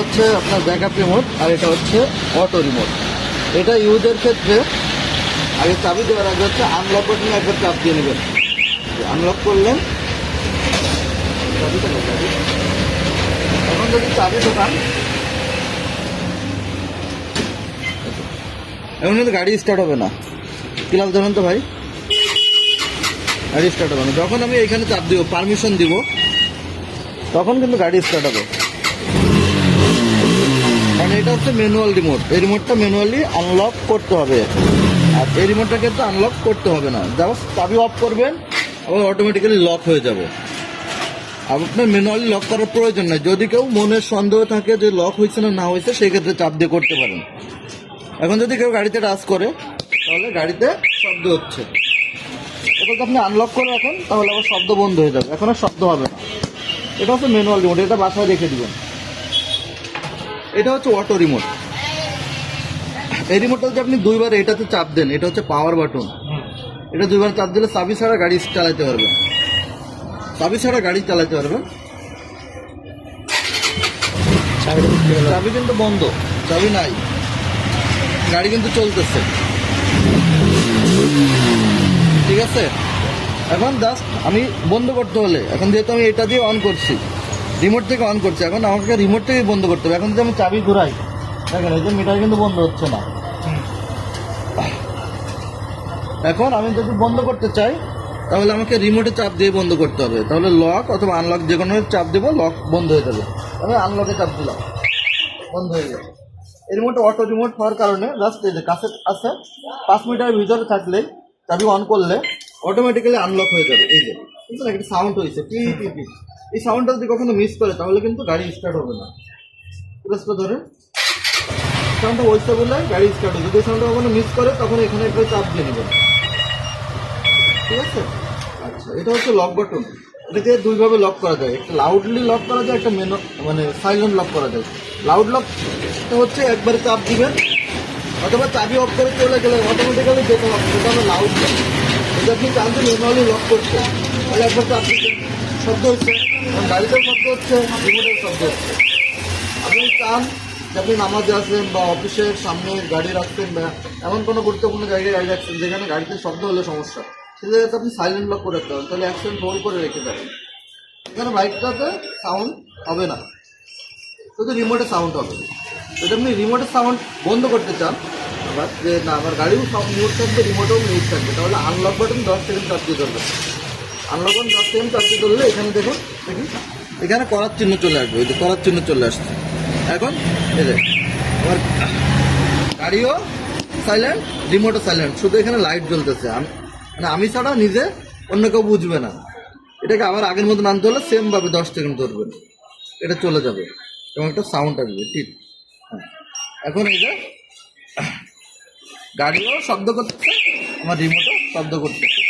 হচ্ছে আপনার backup remote আর এটা হচ্ছে অটো রিমোট। এটা ইউজের ক্ষেত্রে আগে চাবি দেওয়ার আগে হচ্ছে আনলক বাটনে একবার চাপ দিয়ে নেবেন। আনলক করলেন, এখন যদি চাবি ঢোকান, এখন কিন্তু গাড়ি স্টার্ট হবে না। ক্লাস ধরেন তো ভাই, গাড়ি স্টার্ট হবে না। যখন আমি এখানে চাপ দিব, পারমিশন দিব, তখন কিন্তু গাড়ি স্টার্ট হবে। কারণ এটা হচ্ছে ম্যানুয়াল রিমোট, এই রিমোটটা ম্যানুয়ালি আনলক করতে হবে, আর এই রিমোটটা কিন্তু আনলক করতে হবে না। জাস্ট চাবি অফ করবেন, আবার অটোমেটিক্যালি লক হয়ে যাবে। আপনার ম্যানুয়ালি লক করার প্রয়োজন নাই। যদি কেউ মনের সন্দেহ থাকে যে লক হয়েছে না না হয়েছে, সেই ক্ষেত্রে চাপ দিয়ে করতে পারেন। এখন যদি কেউ গাড়িতে টাচ করে, তাহলে গাড়িতে শব্দ হচ্ছে। এটা যদি আপনি আনলক করে রাখেন, তাহলে আবার শব্দ বন্ধ হয়ে যাবে, এখন আর শব্দ হবে না। এটা হচ্ছে ম্যানুয়াল রিমোট, এটা বাসায় রেখে দিবেন। এটা হচ্ছে অটো রিমোট। এই রিমোটটা যদি আপনি দুইবার এটাতে চাপ দেন, এটা হচ্ছে পাওয়ার বাটন, এটা দুইবার চাপ দিলে চাবি ছাড়া গাড়ি চালাতে পারবেন, চাবি ছাড়া গাড়ি চালাতে পারবেন। চাবি কিন্তু বন্ধ, চাবি নাই, গাড়ি কিন্তু চলতেছে, ঠিক আছে। এখন জাস্ট আমি বন্ধ করতে হলে, এখন যেহেতু আমি এটা দিয়ে অন করছি, রিমোট থেকে অন করছি, এখন আমাকে রিমোট থেকেই বন্ধ করতে হবে। এখন যদি আমি চাবি ঘুরাই, দেখেন এই যে মিটার কিন্তু বন্ধ হচ্ছে না। এখন আমি যদি বন্ধ করতে চাই, তাহলে আমাকে রিমোটে চাপ দিয়ে বন্ধ করতে হবে। তাহলে লক অথবা আনলক যে কোনো চাপ দেবো, লক বন্ধ হয়ে যাবে। আমি আনলকে চাপ দিলাম, বন্ধ হয়ে যাবে। এই রিমোটটা অটো রিমোট হওয়ার কারণে জাস্ট এই যে কাছে আছে, 5 মিটারের ভিতরে থাকলে চাবি অন করলে অটোমেটিক্যালি আনলক হয়ে যাবে। এই যে কিন্তু একটা সাউন্ড হয়েছে, টি টি টি, এই সাউন্ডটা যদি কখনো মিস করে, তাহলে কিন্তু গাড়ি স্টার্ট হবে না। পুরস্কার ধরে সাউন্ডটা হয়েছে বলে গাড়ি স্টার্ট হবে। যদি সাউন্ডটা কখনো মিস করে, তখন এখানে একটা চাপ দিয়ে নেবেন, ঠিক আছে। আচ্ছা, এটা হচ্ছে লক বাটন। এটাকে দুইভাবে লক করা যায়, একটা লাউডলি লক করা যায়, একটা মানে সাইলেন্ট লক করা যায়। লাউড লক হচ্ছে একবারে চাপ দিবেন, অথবা চাবি অফ করে চলে গেলে অটোমেটিক্যালি যেতে হবে, সেটা হলো লাউড লক। যদি আপনি চান যে ম্যানুয়ালি লক করতে, তাহলে একবার চাপ দিবেন, শব্দ হচ্ছে, গাড়িতেও শব্দ হচ্ছে, রিমোটের শব্দ হচ্ছে। আপনি চান যে আপনি নামাজে আসবেন বা অফিসের সামনে গাড়ি রাখছেন, বা এমন কোনো গুরুত্বপূর্ণ জায়গায় গাড়ি রাখছেন যেখানে গাড়িতে শব্দ হলে সমস্যা, সেই জায়গাতে আপনি সাইলেন্ট লক করে রাখতে পারেন, তাহলে অ্যাক্সিডেন্ট হোল্ড করে রেখে দেবেন। এখানে বাইকটাতে সাউন্ড হবে না, শুধু রিমোটে সাউন্ড হবে। যদি আপনি রিমোটের সাউন্ড বন্ধ করতে চান, আবার যে না আমার গাড়িও মিউট থাকবে, রিমোটেও মিউট থাকবে, তাহলে আনলক বাটন 10 সেকেন্ড চাপ দিয়ে ধরবেন। আনলক বাটন 10 সেকেন্ড চাপ দিয়ে ধরলে এখানে দেখুন, দেখি এখানে করার চিহ্ন চলে আসবে, ওই যে করার চিহ্ন চলে আসছে। এখন এই যে আমার গাড়িও সাইলেন্ট, রিমোটও সাইলেন্ট, শুধু এখানে লাইট জ্বলতেছে। মানে আমি ছাড়া নিজে অন্য কেউ বুঝবে না। এটাকে আবার আগের মতন আনতে হলে সেমভাবে 10 সেকেন্ড ধরবেন, এটা চলে যাবে এবং একটা সাউন্ড আসবে, ঠিক। হ্যাঁ, এখন এই যে গাড়িও শব্দ করতেছে, আমার রিমোটও শব্দ করতেছে।